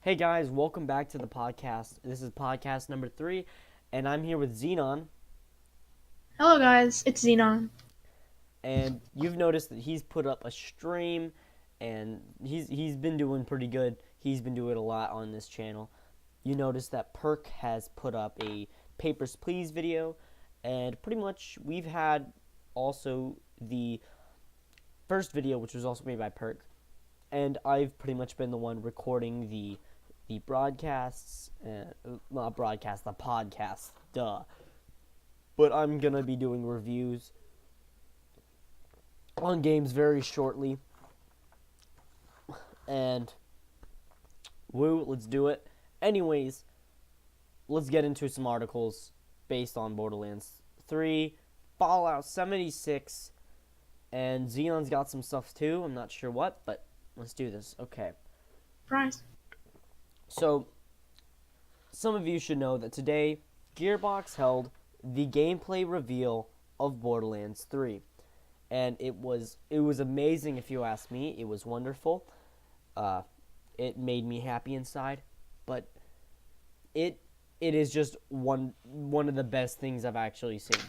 Hey guys, welcome back to the podcast. This is podcast number 3, and I'm here with Xenon. Hello guys, it's Xenon. And you've noticed that he's put up a stream, and he's been doing pretty good. He's been doing a lot on this channel. You noticed that Perk has put up a Papers, Please video, and pretty much we've had also the first video, which was also made by Perk, and I've pretty much been the one recording the broadcasts, not broadcast, the podcast, duh. But I'm gonna be doing reviews on games very shortly, and woo, let's do it. Anyways, let's get into some articles based on Borderlands 3, Fallout 76, and Xenon's got some stuff too. I'm not sure what, but let's do this. Okay. Surprise. So, some of you should know that today, Gearbox held the gameplay reveal of Borderlands 3. And it was amazing if you ask me. It was wonderful. It made me happy inside. But it is just one of the best things I've actually seen.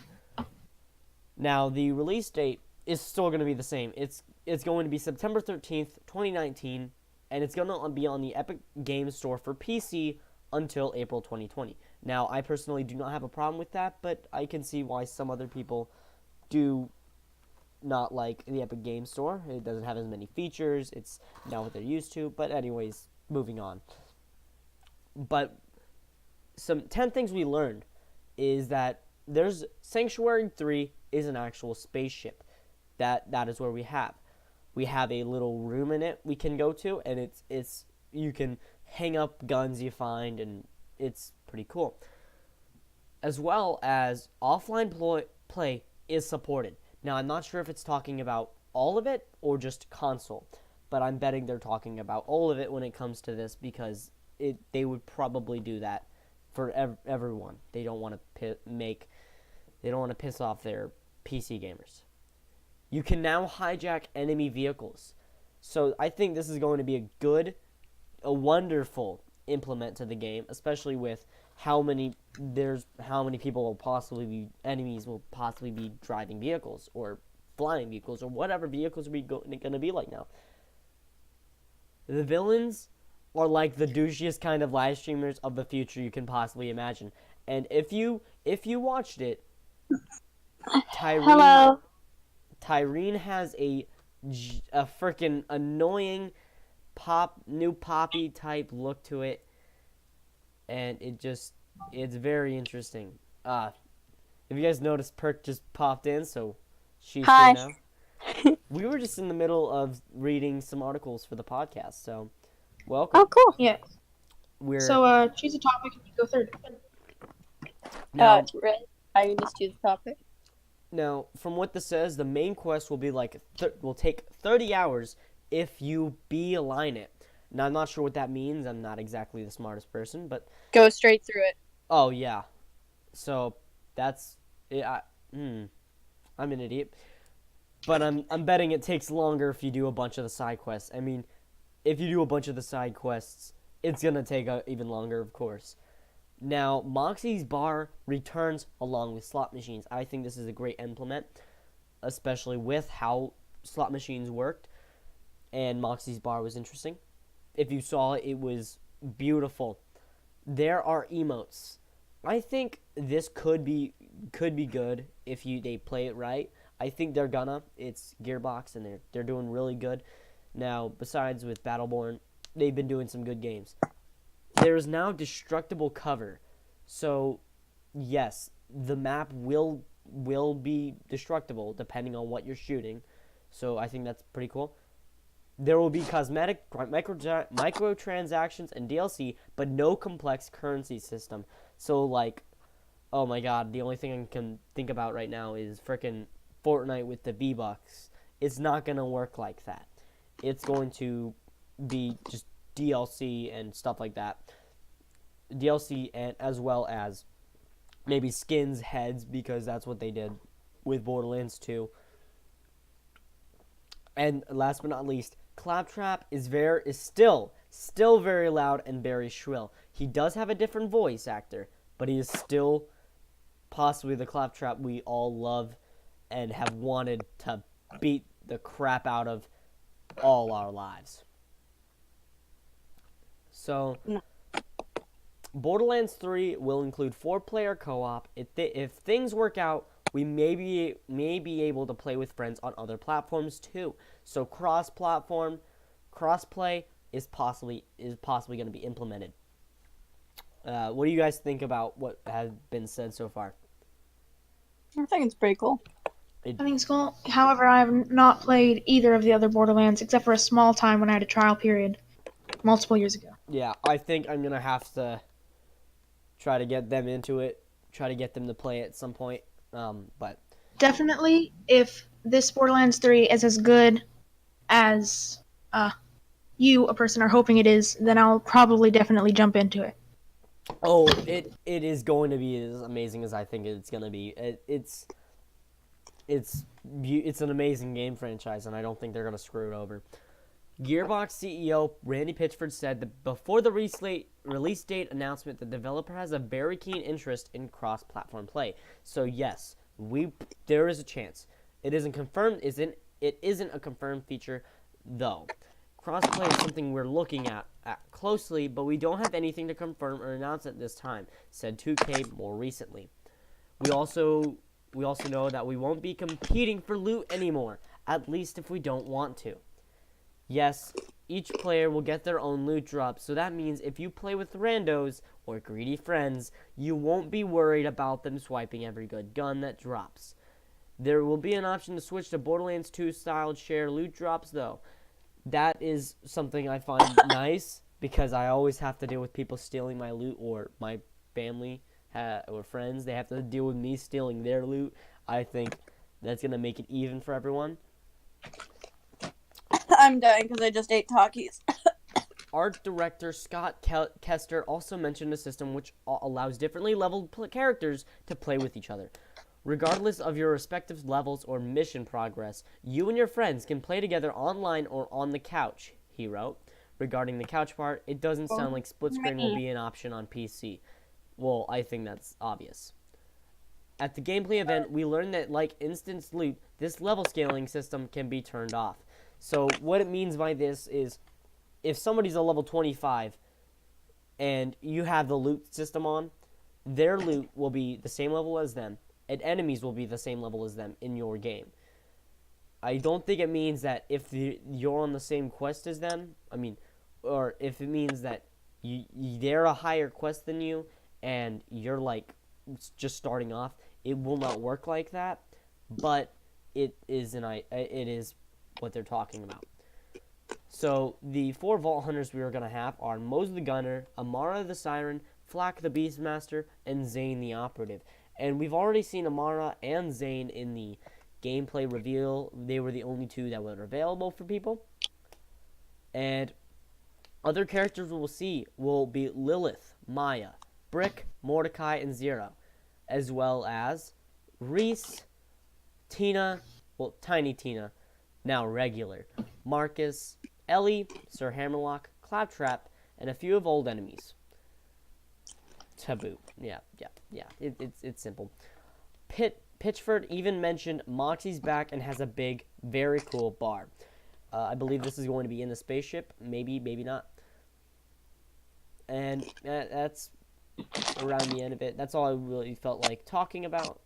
Now, the release date is still going to be the same. It's going to be September 13th, 2019. And it's going to be on the Epic Games Store for PC until April 2020. Now, I personally do not have a problem with that, but I can see why some other people do not like the Epic Games Store. It doesn't have as many features. It's not what they're used to. But anyways, moving on. But some 10 things we learned is that there's Sanctuary 3 is an actual spaceship. That is where we have. We have a little room in it we can go to, and it's you can hang up guns you find, and it's pretty cool. As well as offline play is supported. Now, I'm not sure if it's talking about all of it or just console, but I'm betting they're talking about all of it when it comes to this, because they would probably do that for everyone. They don't want to piss off their PC gamers. You can now hijack enemy vehicles. So I think this is going to be a wonderful implement to the game, especially with how many people will possibly be enemies will possibly be driving vehicles or flying vehicles or whatever vehicles are going to be like now. The villains are like the douchiest kind of live streamers of the future you can possibly imagine. And if you watched it, Hello. Tyreen has a freaking annoying new poppy type look to it, and it's very interesting. If you guys noticed, Perk just popped in, so she's Hi. here now. We were just in the middle of reading some articles for the podcast, so welcome. Oh, cool. Yeah. We're So, choose a topic and you go third. now Red, I just choose the topic. Now, from what this says, the main quest will be will take 30 hours if you beeline it. Now, I'm not sure what that means. I'm not exactly the smartest person, but Go straight through it. oh yeah. So that's it. I'm an idiot, but I'm betting it takes longer if you do a bunch of the side quests. I mean, if you do a bunch of the side quests, it's gonna take even longer, of course. Now, Moxxi's Bar returns along with slot machines. I think this is a great implement, especially with how slot machines worked, and Moxxi's Bar was interesting. If you saw it, it was beautiful. There are emotes. I think this could be good if they play it right. I think they're gonna. It's Gearbox, and they're doing really good. Now, besides with Battleborn, they've been doing some good games. There is now destructible cover, so yes, the map will be destructible depending on what you're shooting. So I think that's pretty cool. There will be cosmetic, microtransactions, and DLC, but no complex currency system. So like, oh my god, the only thing I can think about right now is frickin' Fortnite with the V-Bucks. It's not gonna work like that. It's going to be just DLC and stuff like that. DLC and as well as maybe skins, heads, because that's what they did with Borderlands 2. And last but not least, Claptrap is still still very loud and very shrill. He does have a different voice actor, but he is still possibly the Claptrap we all love and have wanted to beat the crap out of all our lives. So, No. Borderlands 3 will include 4-player co-op. If things work out, we may be able to play with friends on other platforms too. So cross-platform, cross-play is possibly going to be implemented. What do you guys think about what has been said so far? I think it's pretty cool. I think it's cool. However, I have not played either of the other Borderlands except for a small time when I had a trial period multiple years ago. Yeah, I think I'm going to have to try to get them into it, try to get them to play it at some point. But Definitely, if this Borderlands 3 is as good as you, a person, are hoping it is, then I'll probably definitely jump into it. oh, it is going to be as amazing as I think it's going to be. It's an amazing game franchise, and I don't think they're going to screw it over. Gearbox CEO Randy Pitchford said that before the release date announcement, the developer has a very keen interest in cross-platform play. So yes, there is a chance. It isn't confirmed. It isn't a confirmed feature, though. Crossplay is something we're looking at closely, but we don't have anything to confirm or announce at this time, said 2K more recently. We also know that we won't be competing for loot anymore, at least if we don't want to. Yes, each player will get their own loot drop, so that means if you play with randos or greedy friends, you won't be worried about them swiping every good gun that drops. There will be an option to switch to Borderlands 2 styled share loot drops, though. That is something I find nice, because I always have to deal with people stealing my loot, or my family or friends, they have to deal with me stealing their loot. I think that's going to make it even for everyone. I'm dying because I just ate Takis. Art director Scott Kester also mentioned a system which allows differently leveled characters to play with each other. Regardless of your respective levels or mission progress, you and your friends can play together online or on the couch, he wrote. Regarding the couch part, it doesn't sound like split screen will be an option on PC. Well, I think that's obvious. At the gameplay event, we learned that, like instance loot, this level scaling system can be turned off. So what it means by this is, if somebody's a level 25 and you have the loot system on, their loot will be the same level as them, and enemies will be the same level as them in your game. I don't think it means that if you're on the same quest as them, or if it means that they're a higher quest than you and you're like just starting off, it will not work like that. But it is what they're talking about. So the 4 Vault Hunters we are going to have are Mose the Gunner, Amara the Siren, Flak the Beastmaster, and Zane the Operative. And we've already seen Amara and Zane in the gameplay reveal. They were the only two that were available for people. And other characters we'll see will be Lilith, Maya, Brick, Mordecai, and Zero, as well as Reese, Tina, well, Tiny Tina, now regular, Marcus, Ellie, Sir Hammerlock, Claptrap, and a few of old enemies. Taboo. Yeah. It's simple. Pitchford even mentioned Moxie's back and has a big, very cool bar. I believe this is going to be in the spaceship. Maybe not. And that's around the end of it. That's all I really felt like talking about.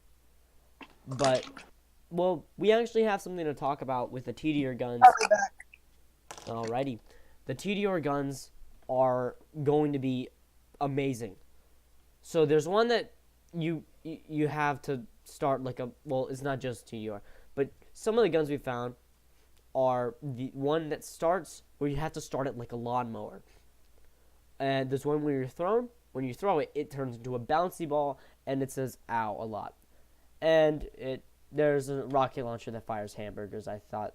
But, well, we actually have something to talk about with the TDR guns. I'll be back. Alrighty. The TDR guns are going to be amazing. So there's one that you have to start like it's not just TDR, but some of the guns we found are the one that starts where you have to start it like a lawnmower. And there's one where when you throw it, it turns into a bouncy ball and it says ow a lot. And there's a rocket launcher that fires hamburgers. I thought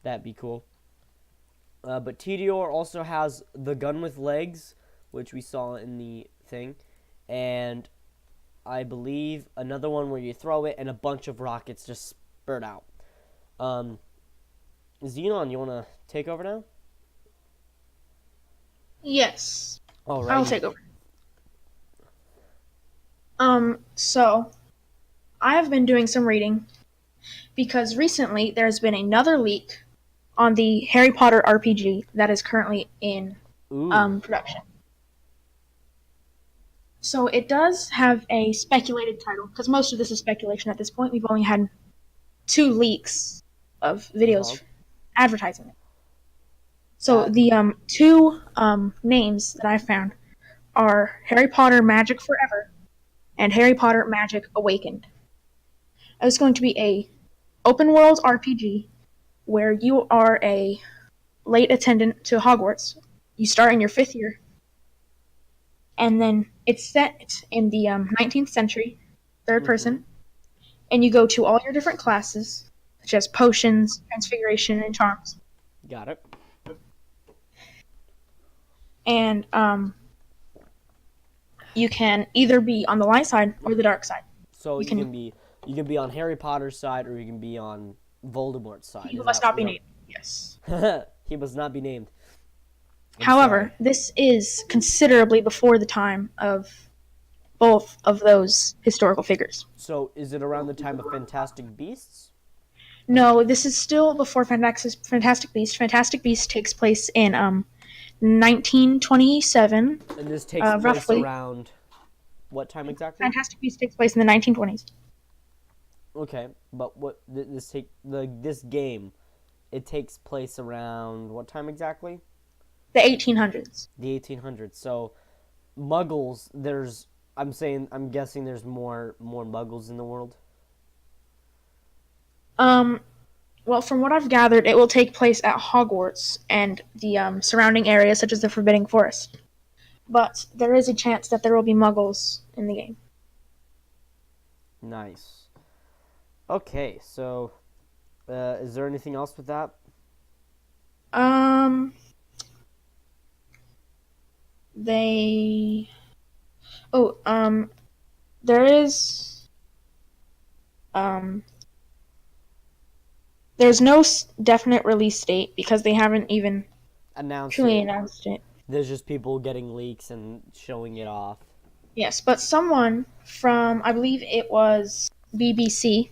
that'd be cool. But TDR also has the gun with legs, which we saw in the thing, and I believe another one where you throw it and a bunch of rockets just spurt out. Xenon, you want to take over now? Yes, All I'll right. take over. So I have been doing some reading because recently there's been another leak on the Harry Potter RPG that is currently in Ooh. production. So it does have a speculated title because most of this is speculation at this point. We've only had 2 leaks of Uh-huh. videos advertising it. So That the two names that I found are Harry Potter Magic Forever and Harry Potter Magic Awakened. It's going to be a open world RPG where you are a late attendant to Hogwarts. You start in your 5th year, and then it's set in the 19th century, third mm-hmm. person, and you go to all your different classes, such as potions, transfiguration, and charms. Got it. And you can either be on the light side or the dark side. So You can. you can be on Harry Potter's side or you can be on Voldemort's side. He who must not be named. Yes. He must not be named. I'm However, sorry. this is considerably before the time of both of those historical figures. So is it around the time of Fantastic Beasts? No, this is still before Fantastic Beasts. Fantastic Beasts takes place in 1927, And this takes place roughly. around what time exactly? Fantastic Beasts takes place in the 1920s. Okay, but what this game? It takes place around what time exactly? The 1800s. The 1800s. So Muggles. I'm guessing there's more Muggles in the world. Well, from what I've gathered, it will take place at Hogwarts and the surrounding areas, such as the Forbidden Forest. But there is a chance that there will be Muggles in the game. Nice. Okay, so is there anything else with that? They. Oh, there is. Um, there's no definite release date because they haven't even Announced truly it. announced it. There's just people getting leaks and showing it off. Yes, but someone from, I believe it was BBC,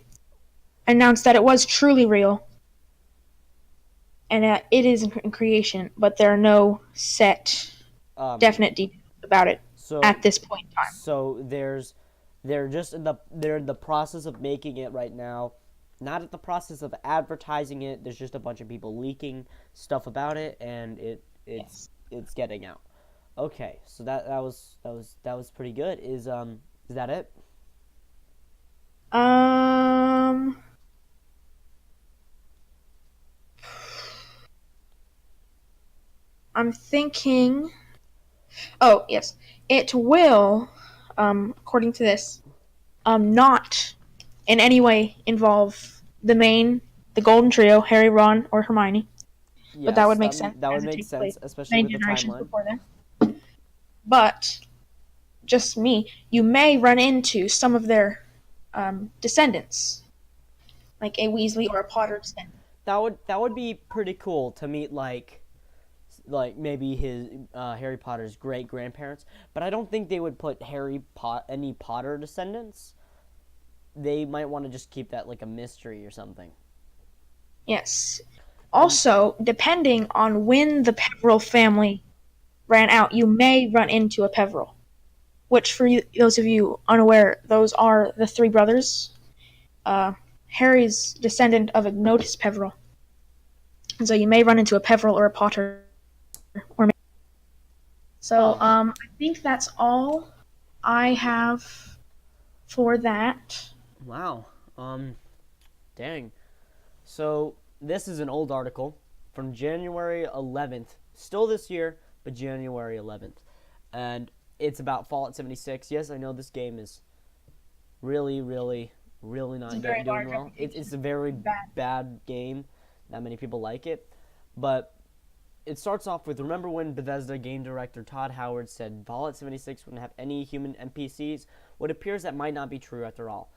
announced that it was truly real and that it is in creation, but there are no set, definite details about it So at this point in time. so they're in the process of making it right now. Not at the process of advertising it. There's just a bunch of people leaking stuff about it, and Yes. it's getting out. Okay, so that was pretty good. Is that it? Um, I'm thinking. Oh yes, it will. According to this, not in any way involve the Golden Trio, Harry, Ron, or Hermione. But that Yes, would make sense that would as it make takes place sense, especially many with the generations timeline. before then. But just me, you may run into some of their descendants, like a Weasley or a Potter descendant. That would be pretty cool to meet like maybe his Harry Potter's great grandparents, but I don't think they would put any Potter descendants. They might want to just keep that like a mystery or something. Yes. Also, depending on when the Peveril family ran out, you may run into a Peveril. Which, for those of you unaware, those are the 3 brothers. Harry's descendant of Ignotus Peveril. And so you may run into a Peveril or a Potter. So I think that's all I have for that. Wow. Dang. So this is an old article from January 11th, still this year, but January 11th, and it's about Fallout 76. Yes, I know this game is really, really, really not very doing large well. reputation. It's a very Bad. bad game. Not many people like it, but it starts off with, remember when Bethesda game director Todd Howard said Fallout 76 wouldn't have any human NPCs? What appears that might not be true after all.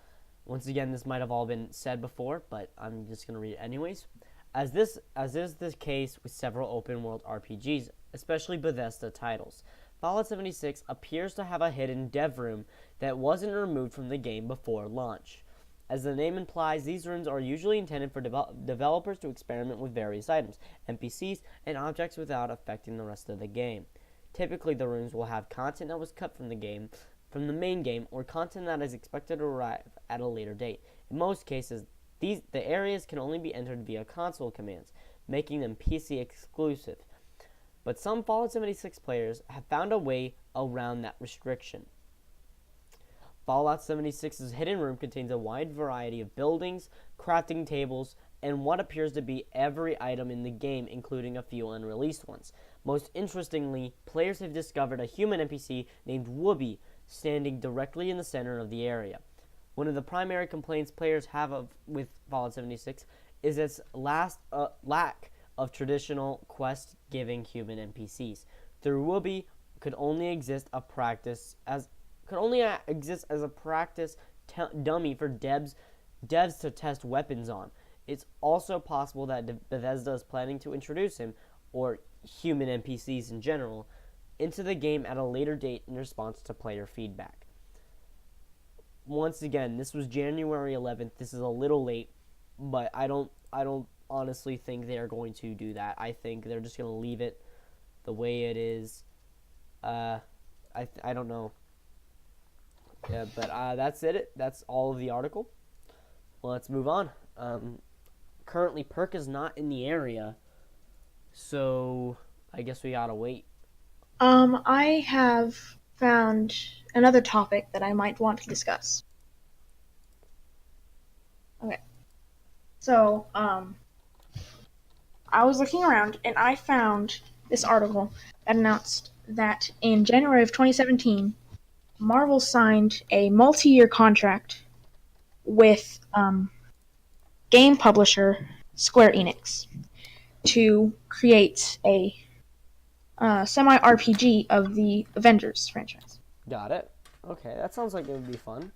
Once again, this might have all been said before, but I'm just going to read it anyways. As is the case with several open world RPGs especially Bethesda titles. Fallout 76 appears to have a hidden dev room that wasn't removed from the game before launch. As the name implies, these rooms are usually intended for developers to experiment with various items, NPCs, and objects without affecting the rest of the game. Typically, the rooms will have content that was cut from the main game, or content that is expected to arrive at a later date. In most cases, the areas can only be entered via console commands, making them PC exclusive. But some Fallout 76 players have found a way around that restriction. Fallout 76's hidden room contains a wide variety of buildings, crafting tables, and what appears to be every item in the game, including a few unreleased ones. Most interestingly, players have discovered a human NPC named Wooby standing directly in the center of the area. One of the primary complaints players have with Fallout 76 is its lack of traditional quest-giving human NPCs. Through Wooby could only exist as a practice dummy for devs to test weapons on. It's also possible that Bethesda is planning to introduce him, or human NPCs in general, into the game at a later date in response to player feedback. Once again, this was January 11th. This is a little late, but I don't honestly think they are going to do that. I think they're just going to leave it the way it is. I don't know. Yeah, but that's it. That's all of the article. Well, let's move on. Currently, Perk is not in the area, so I guess we gotta wait. I have found another topic that I might want to discuss. Okay. So, I was looking around and I found this article that announced that in January of 2017, Marvel signed a multi-year contract with game publisher Square Enix to create a semi-RPG of the Avengers franchise. Got it. Okay, that sounds like it would be fun.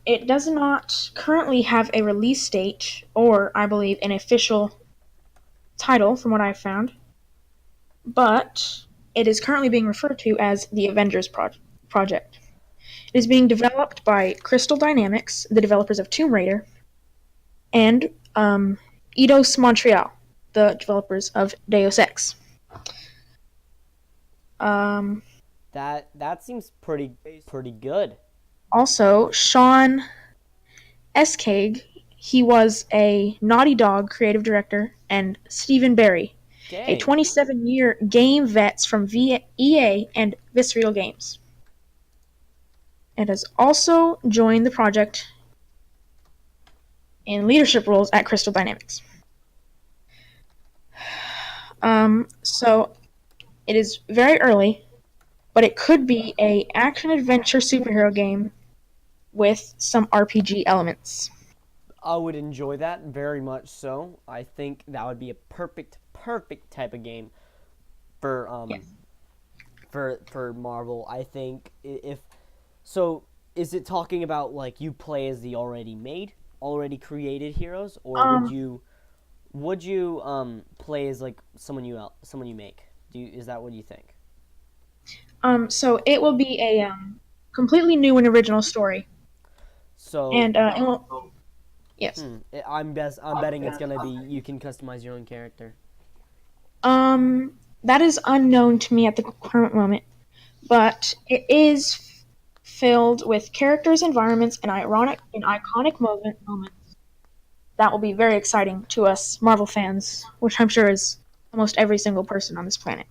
It does not currently have a release date or, I believe, an official title from what I've found, but it is currently being referred to as the Avengers Project. It is being developed by Crystal Dynamics, the developers of Tomb Raider, and Eidos Montreal, the developers of Deus Ex. That seems pretty good. Also, Sean Escage, he was a Naughty Dog creative director, and Stephen Barry, a 27-year game vets from EA and Visceral Games, and has also joined the project in leadership roles at Crystal Dynamics. So it is very early, but it could be a action-adventure superhero game with some RPG elements. I would enjoy that very much so. I think that would be a perfect type of game for Yes. for Marvel. I think if so, is it talking about like you play as the already created heroes, or would you play as like someone you make? Is that what you think? So it will be a completely new and original story, So and it will. Yes. I'm betting it's gonna be you can customize your own character. That is unknown to me at the current moment, but it is filled with characters, environments, and iconic moments that will be very exciting to us Marvel fans, which I'm sure is almost every single person on this planet.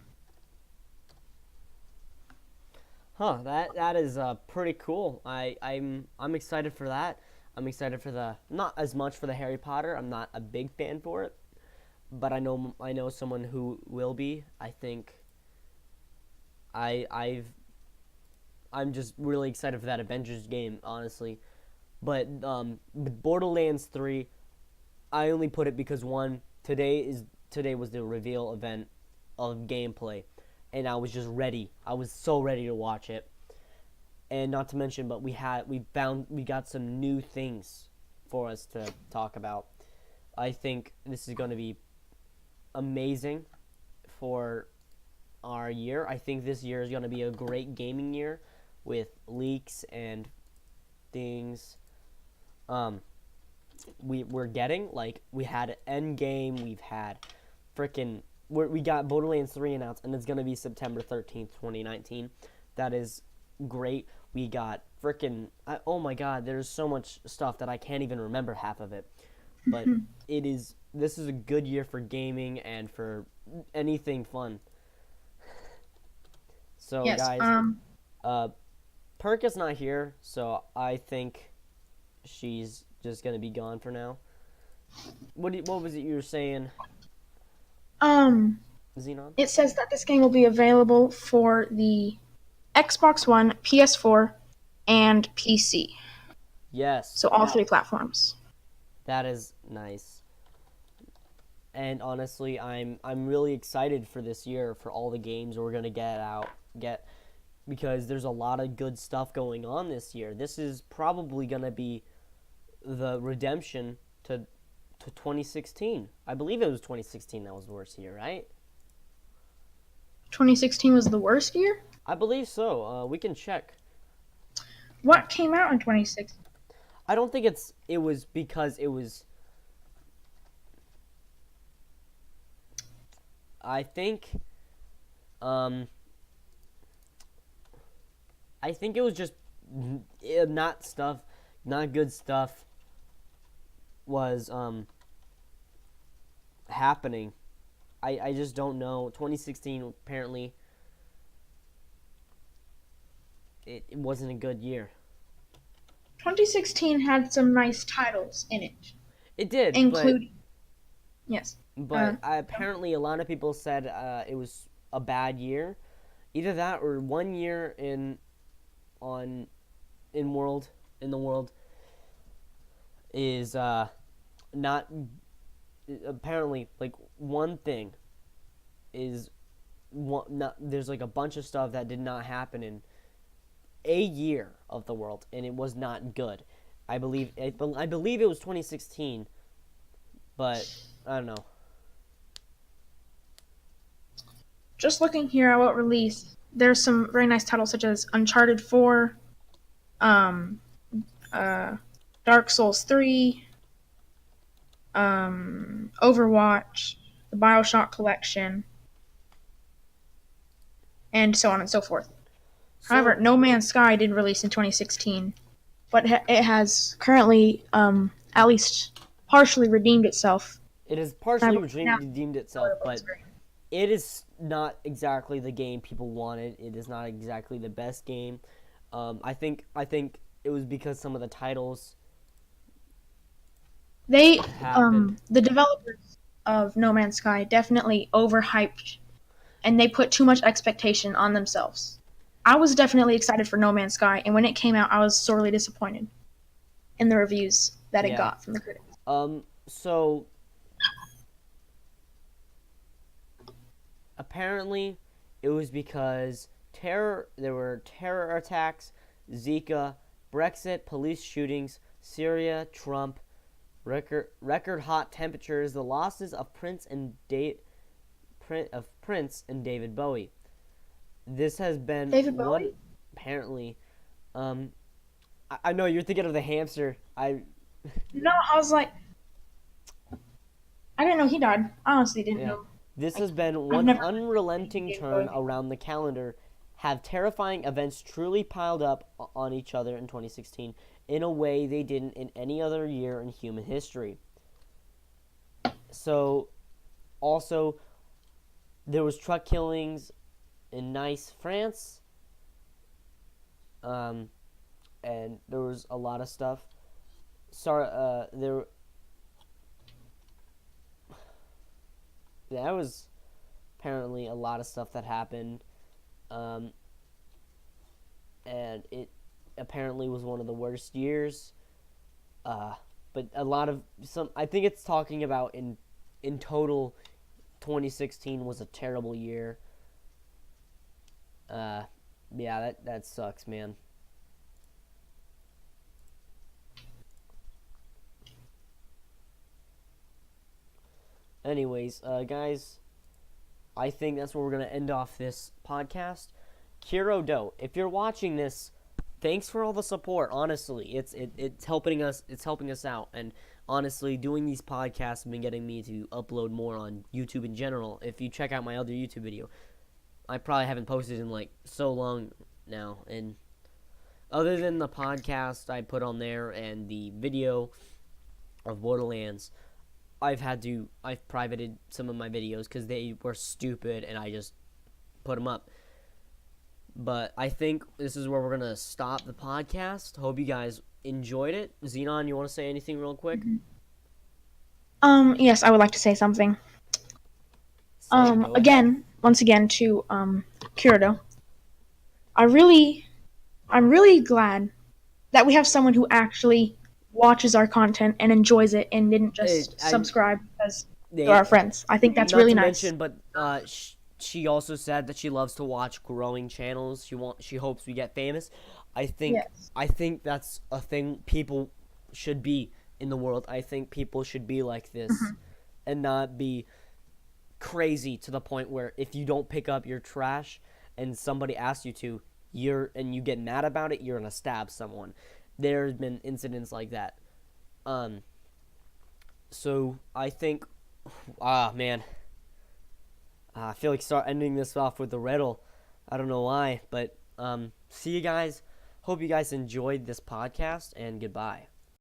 Huh, that is pretty cool. I'm excited for that. I'm excited for not as much for the Harry Potter. I'm not a big fan for it, but I know someone who will be. I think I'm just really excited for that Avengers game, honestly. But Borderlands 3, I only put it because today was the reveal event of gameplay, and I was just ready. I was so ready to watch it. And not to mention, but we got some new things for us to talk about. I think this is going to be amazing for our year. I think this year is going to be a great gaming year with leaks and things. We're getting, like, we had Endgame, we've had we got Borderlands 3 announced, and it's going to be September 13th, 2019. That is great. We got oh my god, there's so much stuff that I can't even remember half of it. But this is a good year for gaming and for anything fun. So, Yes. guys, Perka's not here, so I think she's just going to be gone for now. What was it you were saying, Xenon? It says that this game will be available for the Xbox One, PS4, and PC. Yes. So all 3 platforms. That is nice. And honestly, I'm really excited for this year, for all the games we're gonna get because there's a lot of good stuff going on this year. This is probably gonna be the redemption to 2016. I believe it was 2016 that was the worst year, right? 2016 was the worst year? I believe so. We can check. What came out in 2016? I don't think it was because it was. I think it was just not good stuff was happening. I just don't know. 2016 apparently it wasn't a good year. 2016 had some nice titles in it. It did, including yes. But apparently a lot of people said it was a bad year. Either that or 1 year in the world is not apparently, like, one thing is there's like a bunch of stuff that did not happen in a year of the world, and it was not good. I believe it was 2016, but I don't know. Just looking here at what released, there's some very nice titles such as Uncharted 4, Dark Souls 3, Overwatch, the BioShock collection, and so on and so forth. However, No Man's Sky did release in 2016, but it has currently at least partially redeemed itself. It has partially redeemed itself, but it is not exactly the game people wanted. It is not exactly the best game. I think it was because some of the titles happened. The developers of No Man's Sky definitely overhyped, and they put too much expectation on themselves. I was definitely excited for No Man's Sky, and when it came out, I was sorely disappointed in the reviews that it got from the critics. So apparently it was because there were terror attacks, Zika, Brexit, police shootings, Syria, Trump, record hot temperatures, the losses of Prince and David Bowie. This has been David Bowie? Apparently. I know you're thinking of the hamster. No, I was like, I didn't know he died. I honestly didn't know. This has been one unrelenting turn around the calendar. Have terrifying events truly piled up on each other in 2016 in a way they didn't in any other year in human history. So, also, there was truck killings in Nice, France. And there was a lot of stuff. There was apparently a lot of stuff that happened. And it apparently was one of the worst years. But a lot of I think it's talking about in total 2016 was a terrible year. Yeah, that sucks, man. anyways, guys, I think that's where we're gonna end off this podcast. Kiro, if you're watching this, thanks for all the support. Honestly, it's helping us. It's helping us out, and honestly, doing these podcasts have been getting me to upload more on YouTube in general. If you check out my other YouTube video, I probably haven't posted in like so long now, and other than the podcast I put on there and the video of Borderlands, I've privated some of my videos because they were stupid, and I just put them up. But I think this is where we're gonna stop the podcast. Hope you guys enjoyed it. Xenon, you want to say anything real quick? Yes, I would like to say something. Say it, go ahead. Once again to Kirito. I'm really glad that we have someone who actually watches our content and enjoys it and didn't just subscribe because they're our friends. I think that's Not really to nice. mention, but she also said that she loves to watch growing channels. She hopes we get famous. Yes. I think that's a thing people should be in the world. I think people should be like this and not be crazy to the point where if you don't pick up your trash and somebody asks you to, you get mad about it, you're gonna stab someone. There's been incidents like that. So I think, man, I feel like start ending this off with a riddle. I don't know why, but see you guys. Hope you guys enjoyed this podcast, and goodbye.